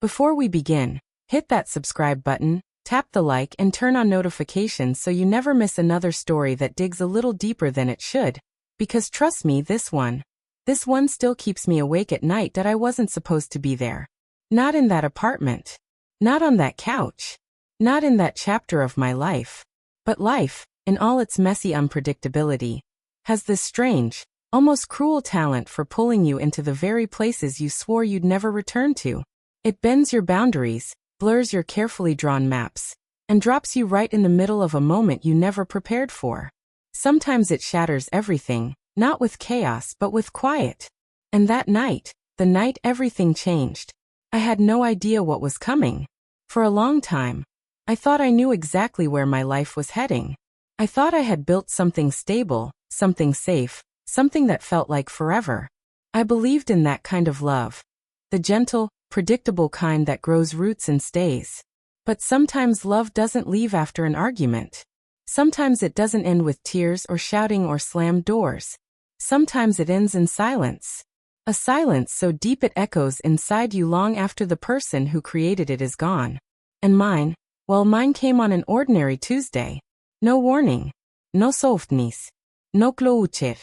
Before we begin, hit that subscribe button, tap the like and turn on notifications so you never miss another story that digs a little deeper than it should. Because trust me, this one still keeps me awake at night that I wasn't supposed to be there. Not in that apartment. Not on that couch. Not in that chapter of my life. But life, in all its messy unpredictability, has this strange, almost cruel talent for pulling you into the very places you swore you'd never return to. It bends your boundaries, blurs your carefully drawn maps, and drops you right in the middle of a moment you never prepared for. Sometimes it shatters everything, not with chaos but with quiet. And that night, the night everything changed, I had no idea what was coming. For a long time, I thought I knew exactly where my life was heading. I thought I had built something stable, something safe, something that felt like forever. I believed in that kind of love. The gentle, predictable kind that grows roots and stays. But sometimes love doesn't leave after an argument. Sometimes it doesn't end with tears or shouting or slammed doors. Sometimes it ends in silence. A silence so deep it echoes inside you long after the person who created it is gone. And mine came on an ordinary Tuesday. No warning. No softness. No closure.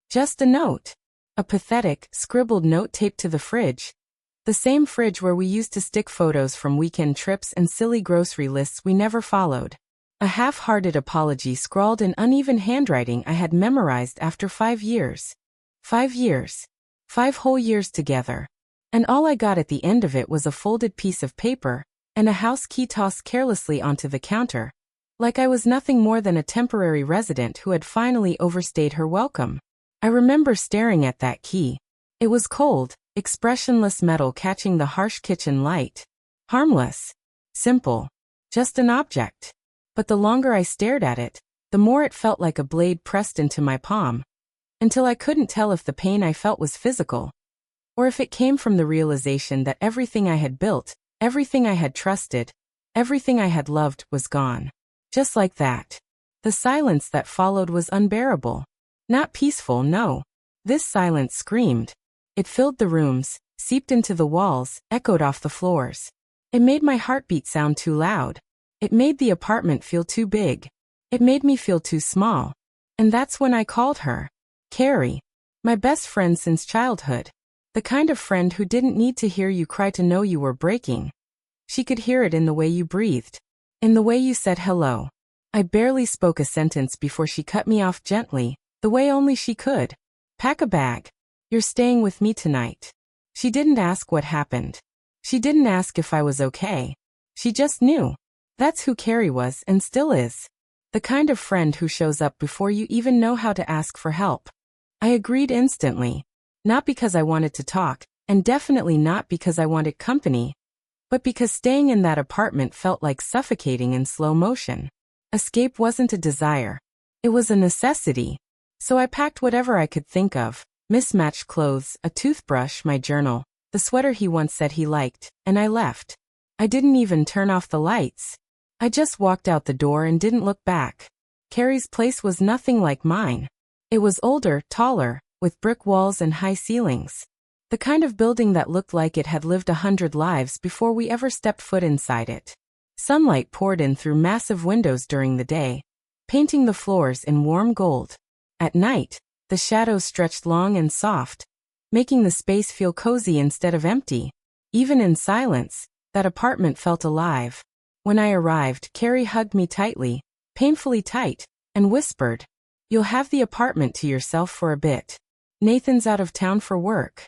Just a note. A pathetic, scribbled note taped to the fridge. The same fridge where we used to stick photos from weekend trips and silly grocery lists we never followed. A half-hearted apology scrawled in uneven handwriting I had memorized after 5 years. 5 years. 5 whole years together. And all I got at the end of it was a folded piece of paper and a house key tossed carelessly onto the counter. Like I was nothing more than a temporary resident who had finally overstayed her welcome. I remember staring at that key. It was cold, expressionless metal catching the harsh kitchen light. Harmless. Simple. Just an object. But the longer I stared at it, the more it felt like a blade pressed into my palm. Until I couldn't tell if the pain I felt was physical, or if it came from the realization that everything I had built, everything I had trusted, everything I had loved was gone. Just like that. The silence that followed was unbearable. Not peaceful, no. This silence screamed. It filled the rooms, seeped into the walls, echoed off the floors. It made my heartbeat sound too loud. It made the apartment feel too big. It made me feel too small. And that's when I called her. Carrie. My best friend since childhood. The kind of friend who didn't need to hear you cry to know you were breaking. She could hear it in the way you breathed. In the way you said hello. I barely spoke a sentence before she cut me off gently, the way only she could. Pack a bag. You're staying with me tonight. She didn't ask what happened. She didn't ask if I was okay. She just knew. That's who Carrie was and still is. The kind of friend who shows up before you even know how to ask for help. I agreed instantly. Not because I wanted to talk, and definitely not because I wanted company, but because staying in that apartment felt like suffocating in slow motion. Escape wasn't a desire. It was a necessity. So I packed whatever I could think of. Mismatched clothes, a toothbrush, my journal, the sweater he once said he liked, and I left. I didn't even turn off the lights. I just walked out the door and didn't look back. Carrie's place was nothing like mine. It was older, taller, with brick walls and high ceilings. The kind of building that looked like it had lived 100 lives before we ever stepped foot inside it. Sunlight poured in through massive windows during the day, painting the floors in warm gold. At night, the shadows stretched long and soft, making the space feel cozy instead of empty. Even in silence, that apartment felt alive. When I arrived, Carrie hugged me tightly, painfully tight, and whispered, "You'll have the apartment to yourself for a bit. Nathan's out of town for work."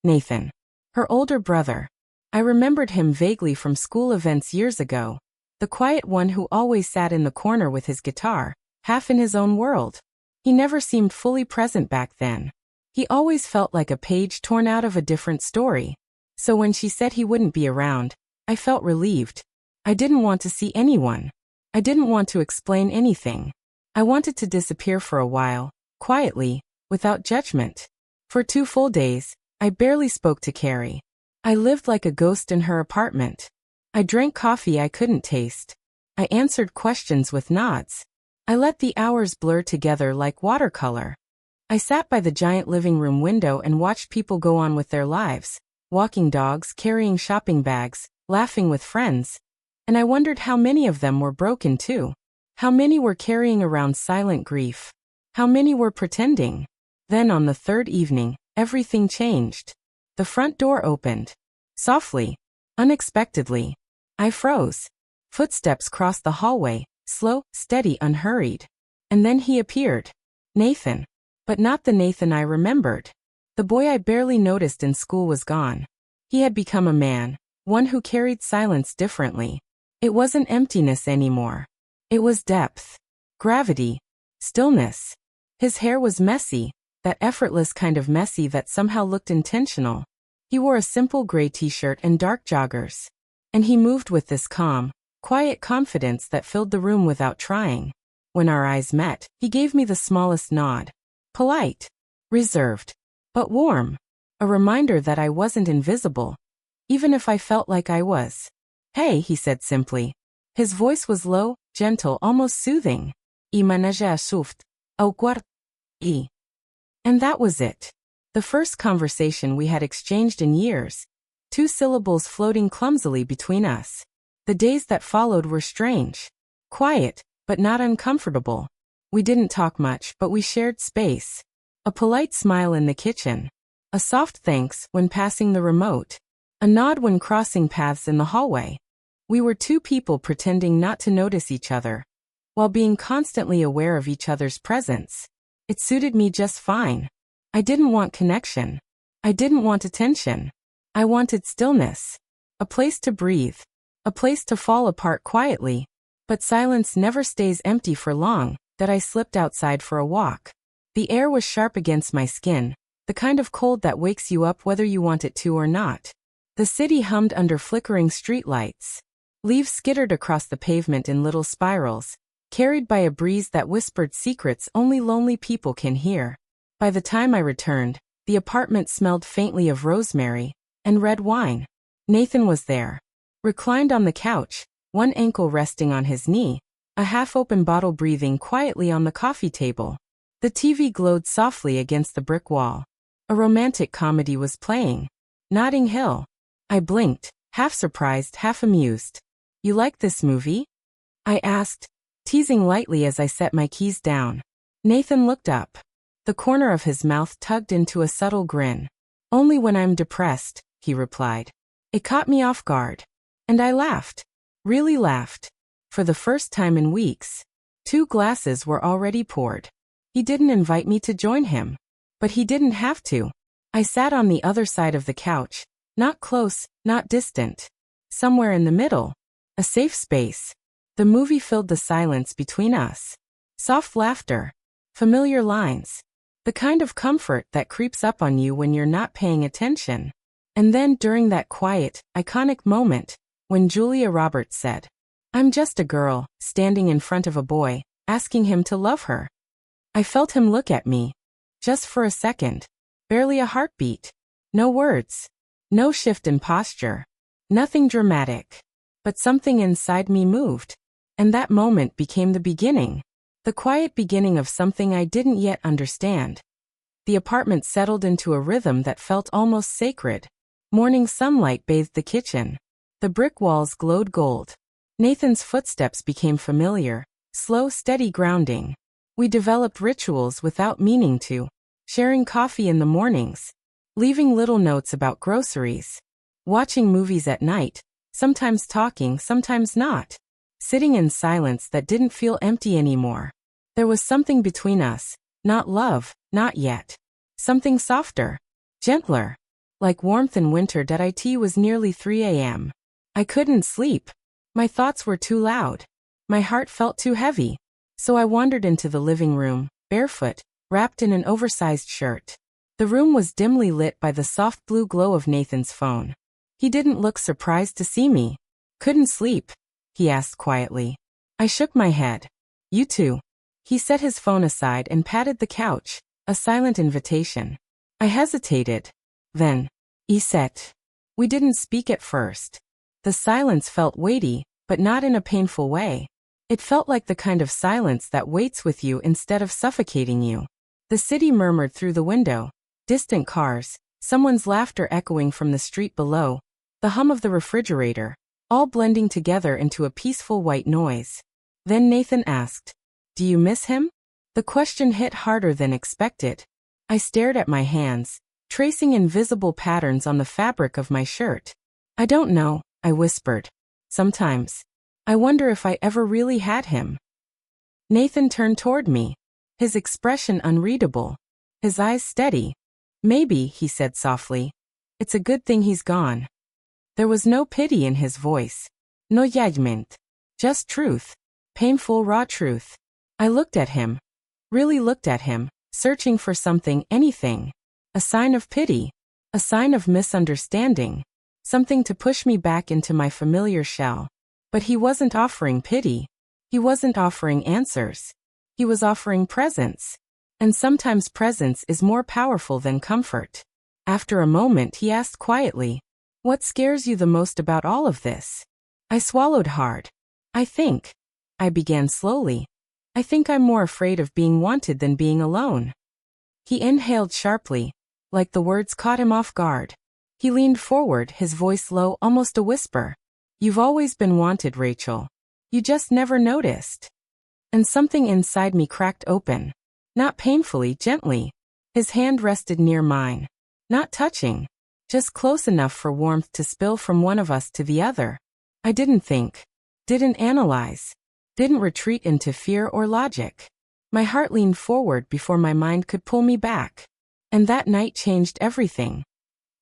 Nathan. Her older brother. I remembered him vaguely from school events years ago. The quiet one who always sat in the corner with his guitar, half in his own world. He never seemed fully present back then. He always felt like a page torn out of a different story. So when she said he wouldn't be around, I felt relieved. I didn't want to see anyone. I didn't want to explain anything. I wanted to disappear for a while, quietly, without judgment. For 2 full days, I barely spoke to Carrie. I lived like a ghost in her apartment. I drank coffee I couldn't taste. I answered questions with nods. I let the hours blur together like watercolor. I sat by the giant living room window and watched people go on with their lives, walking dogs, carrying shopping bags, laughing with friends. And I wondered how many of them were broken too. How many were carrying around silent grief? How many were pretending? Then on the third evening, everything changed. The front door opened. Softly. Unexpectedly. I froze. Footsteps crossed the hallway, slow, steady, unhurried. And then he appeared. Nathan. But not the Nathan I remembered. The boy I barely noticed in school was gone. He had become a man, one who carried silence differently. It wasn't emptiness anymore. It was depth, gravity, stillness. His hair was messy, that effortless kind of messy that somehow looked intentional. He wore a simple gray t-shirt and dark joggers. And he moved with this calm, quiet confidence that filled the room without trying. When our eyes met, he gave me the smallest nod. Polite, reserved, but warm. A reminder that I wasn't invisible, even if I felt like I was. Hey, he said simply. His voice was low, gentle, almost soothing. Imanaja suft, au quarto. And that was it. The first conversation we had exchanged in years. 2 syllables floating clumsily between us. The days that followed were strange. Quiet, but not uncomfortable. We didn't talk much, but we shared space. A polite smile in the kitchen. A soft thanks when passing the remote. A nod when crossing paths in the hallway. We were 2 people pretending not to notice each other, while being constantly aware of each other's presence. It suited me just fine. I didn't want connection. I didn't want attention. I wanted stillness. A place to breathe. A place to fall apart quietly. But silence never stays empty for long. That I slipped outside for a walk. The air was sharp against my skin, the kind of cold that wakes you up whether you want it to or not. The city hummed under flickering streetlights. Leaves skittered across the pavement in little spirals, carried by a breeze that whispered secrets only lonely people can hear. By the time I returned, the apartment smelled faintly of rosemary and red wine. Nathan was there, reclined on the couch, one ankle resting on his knee, a half-open bottle breathing quietly on the coffee table. The TV glowed softly against the brick wall. A romantic comedy was playing. Notting Hill. I blinked, half surprised, half amused. You like this movie? I asked, teasing lightly as I set my keys down. Nathan looked up. The corner of his mouth tugged into a subtle grin. Only when I'm depressed, he replied. It caught me off guard. And I laughed. Really laughed. For the first time in weeks. 2 glasses were already poured. He didn't invite me to join him. But he didn't have to. I sat on the other side of the couch. Not close, not distant. Somewhere in the middle. A safe space. The movie filled the silence between us. Soft laughter. Familiar lines. The kind of comfort that creeps up on you when you're not paying attention. And then during that quiet, iconic moment, when Julia Roberts said, I'm just a girl, standing in front of a boy, asking him to love her. I felt him look at me. Just for a second. Barely a heartbeat. No words. No shift in posture. Nothing dramatic. But something inside me moved. And that moment became the beginning. The quiet beginning of something I didn't yet understand. The apartment settled into a rhythm that felt almost sacred. Morning sunlight bathed the kitchen. The brick walls glowed gold. Nathan's footsteps became familiar, slow, steady grounding. We developed rituals without meaning to. Sharing coffee in the mornings. Leaving little notes about groceries. Watching movies at night. Sometimes talking, sometimes not. Sitting in silence that didn't feel empty anymore. There was something between us. Not love, not yet. Something softer. Gentler. Like warmth in winter. It was nearly 3 a.m. I couldn't sleep. My thoughts were too loud. My heart felt too heavy. So I wandered into the living room, barefoot, wrapped in an oversized shirt. The room was dimly lit by the soft blue glow of Nathan's phone. He didn't look surprised to see me. Couldn't sleep? He asked quietly. I shook my head. You too. He set his phone aside and patted the couch, a silent invitation. I hesitated. Then, Iset. We didn't speak at first. The silence felt weighty, but not in a painful way. It felt like the kind of silence that waits with you instead of suffocating you. The city murmured through the window. Distant cars, someone's laughter echoing from the street below, the hum of the refrigerator, all blending together into a peaceful white noise. Then Nathan asked, "Do you miss him?" The question hit harder than expected. I stared at my hands, tracing invisible patterns on the fabric of my shirt. "I don't know," I whispered. "Sometimes. I wonder if I ever really had him." Nathan turned toward me, his expression unreadable, his eyes steady. "Maybe," he said softly. "It's a good thing he's gone." There was no pity in his voice. No judgment. Just truth. Painful, raw truth. I looked at him. Really looked at him, searching for something, anything. A sign of pity. A sign of misunderstanding. Something to push me back into my familiar shell. But he wasn't offering pity. He wasn't offering answers. He was offering presence. And sometimes presence is more powerful than comfort. After a moment he asked quietly, "What scares you the most about all of this?" I swallowed hard. I began slowly. "I think I'm more afraid of being wanted than being alone." He inhaled sharply, like the words caught him off guard. He leaned forward, his voice low, almost a whisper. "You've always been wanted, Rachel. You just never noticed." And something inside me cracked open. Not painfully, gently. His hand rested near mine. Not touching. Just close enough for warmth to spill from one of us to the other. I didn't think. Didn't analyze. Didn't retreat into fear or logic. My heart leaned forward before my mind could pull me back. And that night changed everything.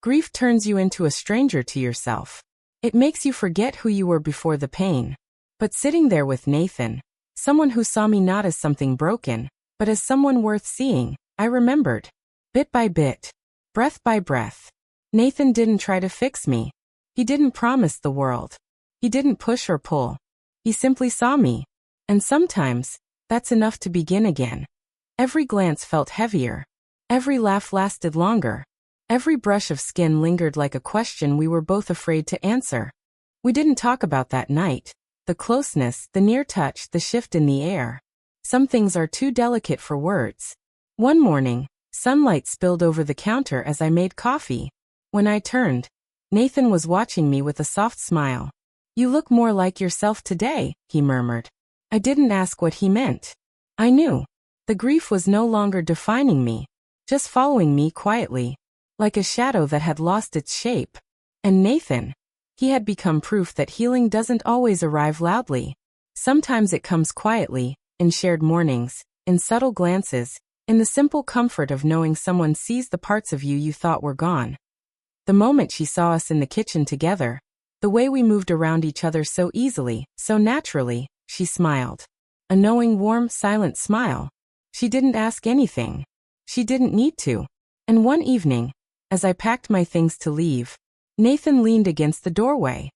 Grief turns you into a stranger to yourself. It makes you forget who you were before the pain. But sitting there with Nathan, someone who saw me not as something broken, but as someone worth seeing, I remembered. Bit by bit. Breath by breath. Nathan didn't try to fix me. He didn't promise the world. He didn't push or pull. He simply saw me. And sometimes, that's enough to begin again. Every glance felt heavier. Every laugh lasted longer. Every brush of skin lingered like a question we were both afraid to answer. We didn't talk about that night. The closeness, the near touch, the shift in the air. Some things are too delicate for words. One morning, sunlight spilled over the counter as I made coffee. When I turned, Nathan was watching me with a soft smile. "You look more like yourself today," he murmured. I didn't ask what he meant. I knew. The grief was no longer defining me, just following me quietly, like a shadow that had lost its shape. And Nathan, he had become proof that healing doesn't always arrive loudly. Sometimes it comes quietly, in shared mornings, in subtle glances, in the simple comfort of knowing someone sees the parts of you you thought were gone. The moment she saw us in the kitchen together, the way we moved around each other so easily, so naturally, she smiled. A knowing, warm, silent smile. She didn't ask anything. She didn't need to. And one evening, as I packed my things to leave, Nathan leaned against the doorway.